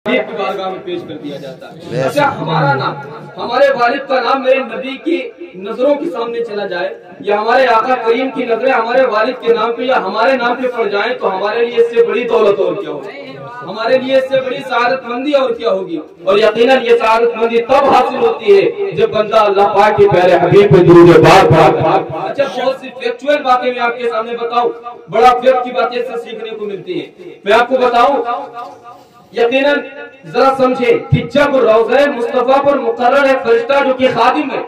بارگاہ میں پیش کر دیا جاتا ہے۔ اچھا ہمارا نام، ہمارے والد کا نام میرے نبی کی نظروں کے سامنے چلا جائے یا ہمارے آقا کریم کی نظریں ہمارے والد کے نام پہ یا ہمارے نام پہ پڑ جائیں تو ہمارے لیے اس سے بڑی دولت اور کیا ہوگی، ہمارے لیے اس سے بڑی سعادت مندی اور کیا ہوگی۔ اور یقیناً یہ سعادت مندی تب حاصل ہوتی ہے جب بندہ اللہ پاک کے پیارے حبیب پہ درود پاک پڑھتا۔ اچھا بہت سی فیکچوئل باتیں میں آپ کے سامنے بتاؤں، بڑا فیکٹ کی باتیں سے سیکھنے کو ملتی ہیں۔ میں آپ کو بتاؤں یقیناً ذرا سمجھے کہ جب روضہ مصطفیٰ پر مقرر ہے فرشتہ جو کہ خادم ہے،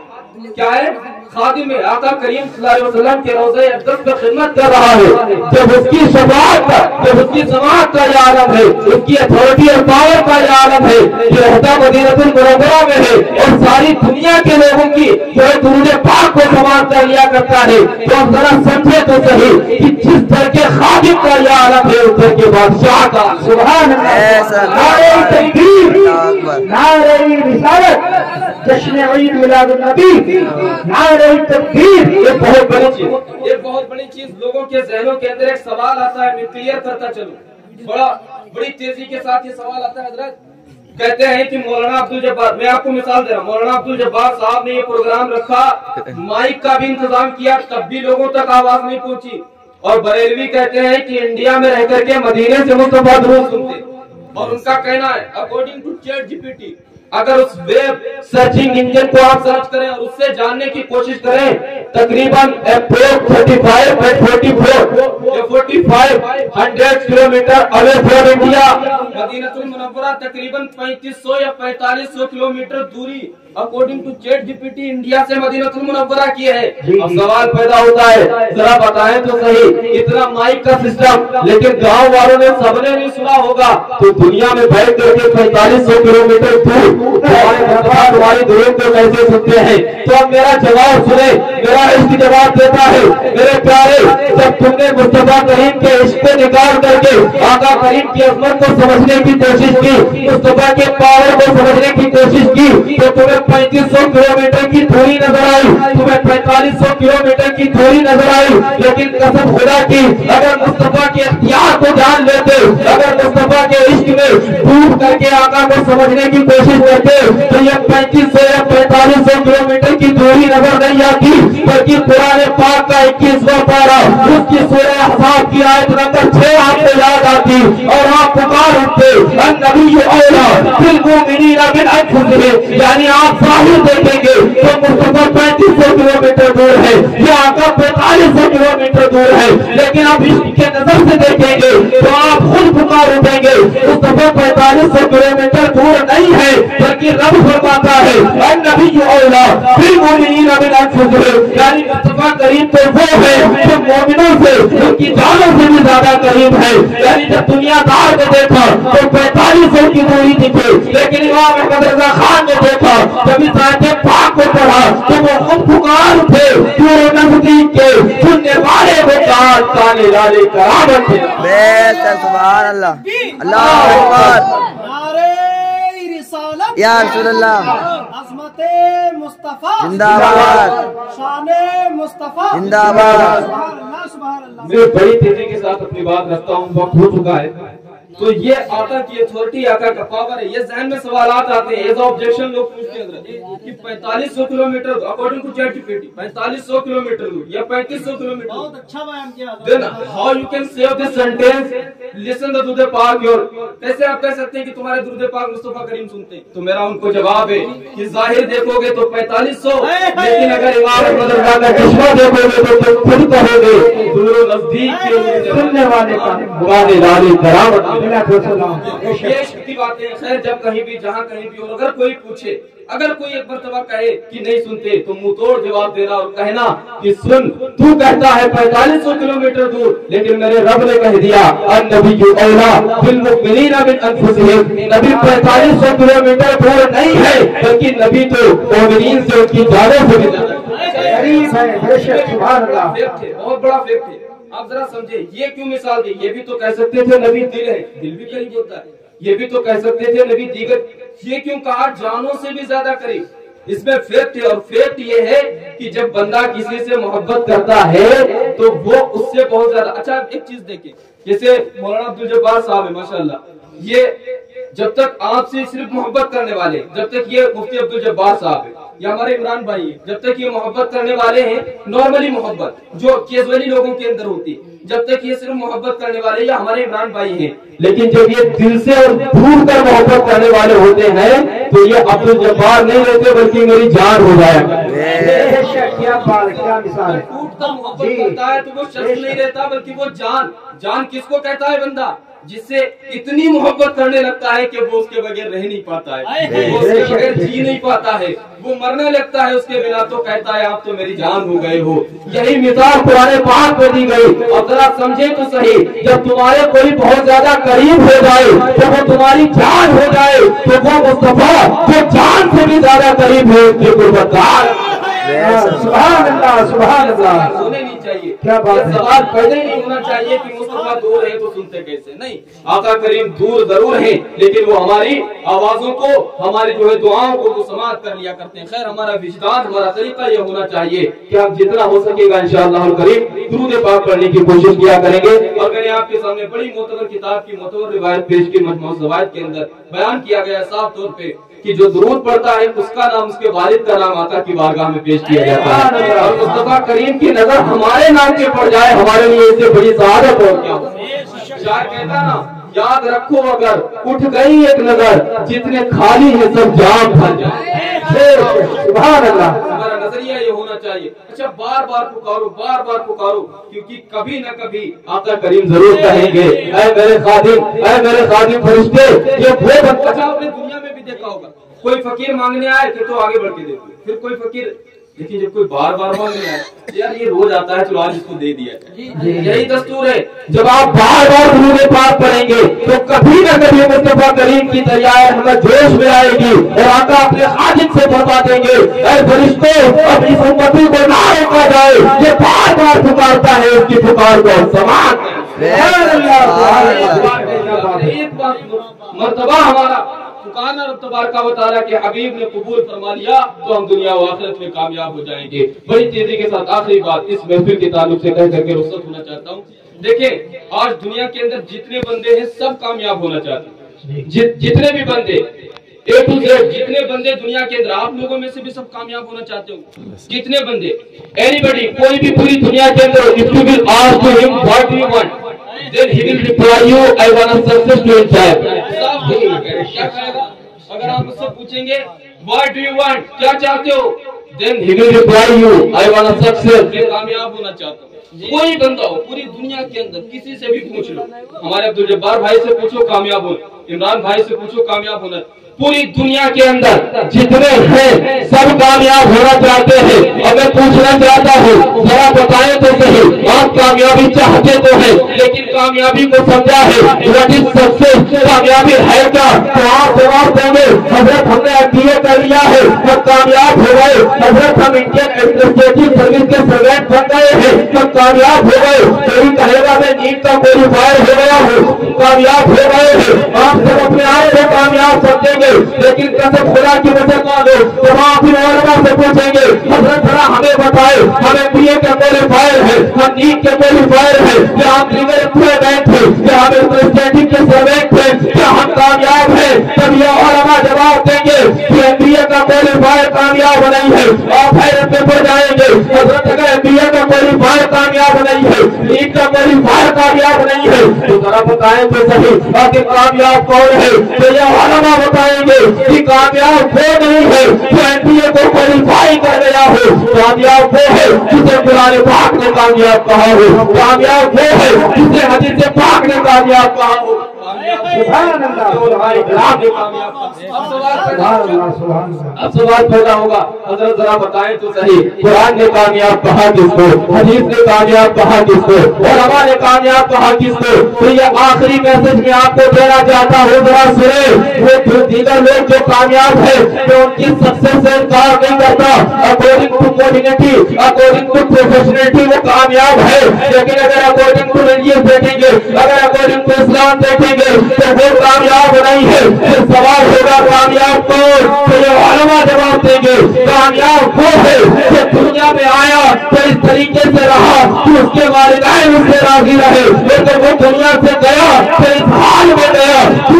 کیا ہے؟ خادم ہے، آقا کریم صلی اللہ علیہ وسلم کے روضہ اقدس پر خدمت کر رہا ہے، جب اس کی شفاعت کا، جب اس کی سماعت کا یہ عالم ہے، اس کی اتھارٹی اور پاور کا یہ عالم ہے کہ رہتا مدینہ المنورہ میں ہے اور ساری دنیا کے لوگوں کی جو ہے درود پاک کو سماعت کر لیا کرتا ہے، تو آپ ذرا سمجھے تو صحیح کہ جس در کے خادم کا یہ عالم ہے اس در کے بادشاہ کا سبحان اللہ، نعرہ تکبیر، نعرہ رسالت، جشن عید میلاد النبی، نعرہ تکبیر۔ یہ بہت بڑی چیز، یہ بہت بڑی چیز لوگوں کے ذہنوں کے اندر ایک سوال آتا ہے، میں کلیئر کرتا چلوں، بڑی تیزی کے ساتھ یہ سوال آتا ہے۔ حضرت کہتے ہیں کہ مولانا عبدالجبار، میں آپ کو مثال دے رہا ہوں، مولانا عبدالجبار صاحب نے یہ پروگرام رکھا، مائک کا بھی انتظام کیا، تب بھی لوگوں تک آواز نہیں پہنچی، اور بریلوی کہتے ہیں کہ انڈیا میں رہ کر کے مدینے سے مصطفیٰ درود سنتے، اور ان کا کہنا ہے according to ChatGPT, اگر اس ویب سرچنگ انجن کو آپ سرچ کریں اور اس سے جاننے کی کوشش کریں، تقریباً 45 کلومیٹر اوے فرام انڈیا مدینہ المنورہ، تقریباً 3500 یا 4500 کلومیٹر دوری according to ChatGPT India سے مدینہ المنورہ کی ہے۔ اب سوال پیدا ہوتا ہے، ذرا بتائیں تو صحیح، اتنا مائک کا سسٹم لیکن گاؤں والوں نے سب نے نہیں سنا ہوگا، تو دنیا میں بیٹھ کر کے 4500 کلومیٹر دور ہماری دوروں کو کیسے سنتے ہیں؟ تو اب میرا جواب سنیں، میرا عشق جواب دیتا ہے، میرے پیارے جب تم نے مصطفیٰ کریم کے عشق کو نکال کر کے آقا کریم کی عظمت کو سمجھنے کی کوشش کی، مصطفیٰ کے پاور کو سمجھنے کی کوشش کی، تو تمہیں 3500 کلومیٹر کی دوری نظر آئی، تمہیں 4500 کلومیٹر کی دوری نظر آئی، لیکن قسم خدا کی اگر مصطفیٰ کے اختیار کو جان لیتے، اگر مصطفیٰ کے عشق میں ڈوب کر کے آقا کو سمجھنے کی کوشش کرتے تو یہ 3500 یا 4500 کلومیٹر کی دوری نظر نہیں آتی، بلکہ قرآن پاک کا 21واں پارہ اس کی سورہ احزاب کی آیت نمبر 6 آپ کو یاد آتی اور آپ پکار اٹھتے النبی اولیٰ بالمؤمنین من انفسہم، یعنی آپ ظاہر دیکھیں گے تو مصطفیٰ 3500 کلومیٹر دور ہے، یہ آقا 4500 کلومیٹر دور ہے، لیکن آپ اس کے نظر سے دیکھیں گے تو آپ خود پکار اٹھیں گے مصطفیٰ 4500 کلومیٹر دور نہیں ہے، بلکہ رب فرماتا ہے النبی اولیٰ بالمؤمنین من انفسہم، یعنی مصطفیٰ کریم تو وہ ہے جو مومنوں سے ان کی جانوں سے بھی زیادہ قریب ہے، یعنی جب دنیا دار نے دیکھا تو 4500 کی دوری دکھے، لیکن امام احمد رضا خان نے دیکھا جب اس آیت پاک کو پڑھا تو وہ خود پکار اٹھے دور نزدیک کے سننے والے وہ کان کانے والے کرامت تھے۔ سبحان اللہ، اللہ اکبر، یا رسول اللہ، عظمت مصطفیٰ زندہ باد، شان مصطفیٰ زندہ باد۔ سبحان اللہ۔ میں بڑی تیزی کے ساتھ اپنی بات رکھتا ہوں، وقت ہو چکا ہے، تو یہ آقا کی اتھارٹی، آقا کا پاور ہے، یہ ذہن میں سوالات آتے ہیں، ایز آبجیکشن لوگ پوچھتے ہیں حضرت کہ 4500 kilometre according to ChatGPT 4500 kilometre دور یا 3500 کلومیٹر، بہت اچھا بیان کیا حضرت۔ then how you can save this sentence listen the درود پاک your، کیسے آپ کہہ سکتے ہیں کہ تمہارے درود پاک مصطفیٰ کریم سنتے ہیں؟ تو میرا ان کو جواب ہے کہ ظاہر دیکھو گے تو 4500، لیکن اگر امام احمد رضا کا چشمہ دیکھو گے تو تم خود کہو گے دور و نزدیک کے سننے والے کا مراد لالی کرامت۔ یہ عشق کی باتیں ہیں۔ خیر جب کہیں بھی جہاں کہیں بھی، اور اگر کوئی پوچھے، اگر کوئی ایک مرتبہ کہے کہ نہیں سنتے تو منہ توڑ جواب دینا اور کہنا کہ سن، تو کہتا ہے 4500 کلومیٹر دور، لیکن میرے رب نے کہہ دیا النبی اولیٰ بالمؤمنین من انفسہم، نبی 4500 کلومیٹر دور نہیں ہے، بلکہ نبی تو مومنین سے ان کی جانوں سے بھی قریب ہے۔ بہت بڑا فیکٹ ہے، آپ ذرا سمجھے۔ یہ کیوں مثال دی؟ یہ بھی تو کہہ سکتے تھے نبی دل ہے، دل بھی قریب ہوتا ہے، یہ بھی تو کہہ سکتے تھے نبی دیگر، یہ کیوں کہا جانوں سے بھی زیادہ قریب؟ اس میں فیکٹ ہے، اور فیکٹ یہ ہے کہ جب بندہ کسی سے محبت کرتا ہے تو وہ اس سے بہت زیادہ۔ اچھا ایک چیز دیکھیں، جیسے مولانا عبدالجبار صاحب ہے ماشاءاللہ، یہ جب تک آپ سے صرف محبت کرنے والے، جب تک یہ مفتی عبدالجبار صاحب ہے یا ہمارے عمران بھائی ہیں، جب تک یہ محبت کرنے والے ہیں، نارملی محبت جو کیجولی لوگوں کے اندر ہوتی، جب تک یہ صرف محبت کرنے والے یا ہمارے عمران بھائی ہیں، لیکن جب یہ دل سے اور ڈھونڈ کر محبت کرنے والے ہوتے ہیں تو یہ عبدالجبار نہیں رہتے بلکہ میری جان ہو جائے گا۔ کیا مثال ہے، ٹوٹتا محبت کرتا ہے تو وہ شخص نہیں رہتا بلکہ وہ جان کس کو کہتا ہے؟ بندہ جس سے اتنی محبت کرنے لگتا ہے کہ وہ اس کے بغیر رہ نہیں پاتا ہے، وہ اس کے بغیر جی نہیں پاتا ہے، وہ مرنے لگتا ہے اس کے بنا تو کہتا ہے آپ تو میری جان ہو گئے ہو۔ یہی مثال قرآن پاک میں دی گئی۔ اور ذرا سمجھے تو صحیح، جب تمہارے کوئی بہت زیادہ قریب ہو جائے، جب وہ تمہاری جان ہو جائے تو وہ مصطفیٰ جو جان سے بھی زیادہ قریب ہے اس کے قربتدار۔ سبحان اللہ سبحان اللہ، ہونے نہیں چاہیے، کیا بات ہے، سوال پیدا ہی نہیں ہونا چاہیے کہ مصطفیٰ دور ہے تو سنتے کیسے؟ نہیں، آقا کریم دور ضرور ہیں لیکن وہ ہماری آوازوں کو، ہماری جو ہے دعاؤں کو وہ سماعت کر لیا کرتے ہیں۔ خیر ہمارا وجدان، ہمارا طریقہ یہ ہونا چاہیے کہ ہم جتنا ہو سکے گا انشاءاللہ الکریم درود پاک پڑھنے کی کوشش کیا کریں گے۔ اور میں نے آپ کے سامنے بڑی معتبر کتاب کی معتبر روایت پیش کی، مجموع الزوائد کے اندر بیان کیا گیا صاف طور پہ کہ جو درود پڑھتا ہے اس کا نام، اس کے والد کا نام آقا کی بارگاہ میں پیش کیا جاتا ہے، اور مصطفیٰ کریم کی نظر ہمارے نام کے پڑ جائے ہمارے لیے اس سے بڑی سعادت اور کیا ہو۔ شاعر کہتا نا، یاد رکھو اگر اٹھ گئی ایک نظر جتنے خالی ہیں سب جام بھر جائے۔ سبحان اللہ، ہمارا نظریہ یہ ہونا چاہیے۔ اچھا بار بار پکارو، بار بار پکارو، کیونکہ کبھی نہ کبھی آقا کریم ضرور کہیں گے اے میرے خادم، اے میرے خادم فرشتے، یہ وہ بندہ۔ اچھا آپ نے دنیا میں بھی دیکھا ہوگا، کوئی فقیر مانگنے آئے کہ تو آگے بڑھ کے دیکھو، پھر کوئی فقیر، لیکن جب کوئی بار بار مانگنے آئے یار یہ روز آتا ہے چلو آج اس کو دے دیا جائے۔ یہی دستور ہے، جب آپ بار بار درود پاک پڑھیں گے تو کبھی نہ کبھی مصطفیٰ کریم کی دریائے رحمت جوش میں آئے گی اور آقا اپنے خادم سے فرما دیں گے اے فرشتوں اب اس امتی کو نہ روکا جائے، یہ بار بار پکارتا ہے اس کی پکار کو سماعت ایک بار مرتبہ ہمارا پکارنا رب تبارک و تعالیٰ کے حبیب نے قبول فرما لیا تو ہم دنیا و آخرت میں کامیاب ہو جائیں گے۔ بڑی تیزی کے ساتھ آخری بات اس محفل کے تعلق سے کہہ کر کے رخصت ہونا چاہتا ہوں۔ دیکھیں آج دنیا کے اندر جتنے بندے ہیں سب کامیاب ہونا چاہتے ہیں، جتنے بھی بندے اے ٹو زیڈ جتنے بندے دنیا کے اندر، آپ لوگوں میں سے بھی سب کامیاب ہونا چاہتے ہو، کتنے بندے، اینی بڈی، کوئی بھی پوری دنیا کے اندر if you will ask to him what do you want then he will reply you I want success to enjoy۔ کیا کہے گا؟ اگر آپ اس سے پوچھیں گے what do you want کیا چاہتے ہو then he will reply you I want success، میں کامیاب ہونا چاہتا ہوں۔ کوئی بندہ ہو پوری دنیا کے اندر کسی سے بھی پوچھ لو، ہمارے عبدالجبار بھائی سے پوچھو کامیاب ہونا، عمران بھائی سے پوچھو کامیاب ہونا، پوری دنیا کے اندر جتنے ہیں سب کامیاب ہونا چاہتے ہیں۔ اور میں پوچھنا چاہتا ہوں ذرا بتائیں تو صحیح، آپ کامیابی چاہتے تو ہیں لیکن کامیابی کو سمجھا ہے what is success، کامیابی ہے کیا؟ تو آپ جواب دیں گے حضرت ہم نے MBA کر لیا ہے ہم کامیاب ہو گئے، حضرت ہم انڈین ایڈمنسٹریٹو سروس کے سروینٹ بن گئے ہیں ہم کامیاب ہو گئے، کوئی کہے گا میں نیٹ کا کوالیفائر ہو گیا ہوں کامیاب ہو گئے ہیں۔ آپ سب اپنے آپ کو کامیاب سمجھیں گے لیکن قسم خدا کی وجہ مانو جب آپ ان علماء سے پوچھیں گے حضرت ذرا ہمیں بتائے ہم MBA کے کوالیفائر ہیں، ہم نیٹ کے کوالیفائر ہیں، یا ہم لیگل امپلائمنٹ ہیں، یا ہم ایڈمنسٹریٹو کے سروینٹ ہیں، کیا ہم کامیاب ہیں؟ تب یہ علماء جواب دیں گے کہ MBA کا کوالیفائر کامیاب نہیں ہے۔ آپ حیرت میں پڑ جائیں گے حضرت اگر MBA کا کوالیفائر کامیاب نہیں ہے، نیٹ کا کوالیفائر کامیاب نہیں ہے تو ذرا بتائیں تو صحیح آخر کامیاب کون ہے؟ تو یہ علماء بتائیں گے کہ کامیاب وہ نہیں ہے جو MBA کو کوالیفائی کر گیا ہو، کامیاب وہ ہے جسے قرآن پاک نے کامیاب کہا ہو، کامیاب وہ ہے جسے حدیث پاک نے کامیاب کہا ہو۔ سبحان اب سوال پیدا ہوگا حضرت ذرا بتائیں تو صحیح قرآن نے کامیاب کہا کس کو، حدیث نے کامیاب کہا کس کو، علماء نے کامیاب کہا کس کو؟ تو یہ آخری میسج میں آپ کو دینا چاہتا ہوں ذرا سنیں، وہ دیگر لوگ جو کامیاب ہیں میں ان کی سکسیس سے انکار نہیں کرتا، اکارڈنگ ٹو کوڈینیٹی اکارڈنگ ٹو پروفیشنلٹی وہ کامیاب ہے، لیکن اگر اکارڈنگ ٹو ریلیجن دیکھیں گے، اگر اکارڈنگ ٹو اسلام دیکھیں گے تو وہ کامیاب نہیں ہے۔ پھر سوال ہوگا کامیاب کون؟ تو یہ علماء جواب دیں گے کامیاب وہ ہے جو دنیا میں آیا تو اس طریقے سے رہا کہ اس کے والدین اس سے راضی رہے، لیکن وہ دنیا سے گیا تو اس حال میں گیا کہ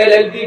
LLB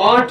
8